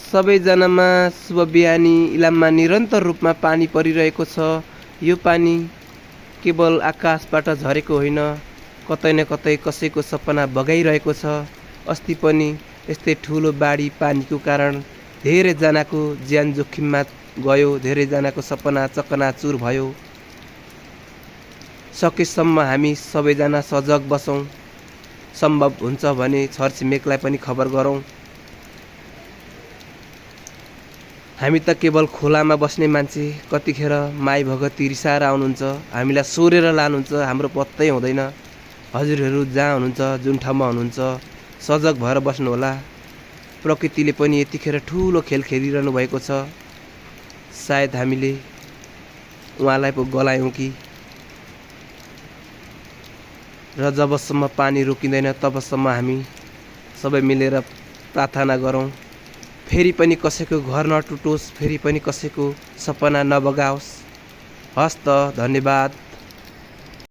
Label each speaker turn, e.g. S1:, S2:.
S1: सबैजनामा शुभ बिहानी। इलाममा निरन्तर रूपमा पानी परिरहेको छ। यो पानी केवल आकाशबाट झरेको होइन, कतै न कतै कसैको सपना बगाइरहेको छ। अस्ति पनि यस्तै ठुलो बाढी पानीको कारण धेरैजनाको ज्यान जोखिममा गयो, धेरैजनाको सपना चकनाचुर भयो। सकेसम्म हामी सबैजना सजग बसौँ। सम्भव हुन्छ भने छरछिमेकलाई पनि खबर गरौँ। हामी त केवल खोलामा बस्ने मान्छे, कतिखेर माई भगती रिसाएर आउनुहुन्छ, हामीलाई सोरेर लानुहुन्छ, हाम्रो पत्तै हुँदैन। हजुरहरू जहाँ हुनुहुन्छ, जुन ठाउँमा हुनुहुन्छ, सजग भएर बस्नुहोला। प्रकृतिले पनि यतिखेर ठुलो खेल खेलिरहनु भएको छ। सायद हामीले उहाँलाई पो गलायौँ कि। र जबसम्म पानी रोकिँदैन तबसम्म हामी सबै मिलेर प्रार्थना गरौँ। फेरि पनि कसैको घर नटुटोस्, फेरि पनि कसैको सपना नबगाओस्। हस् त, धन्यवाद।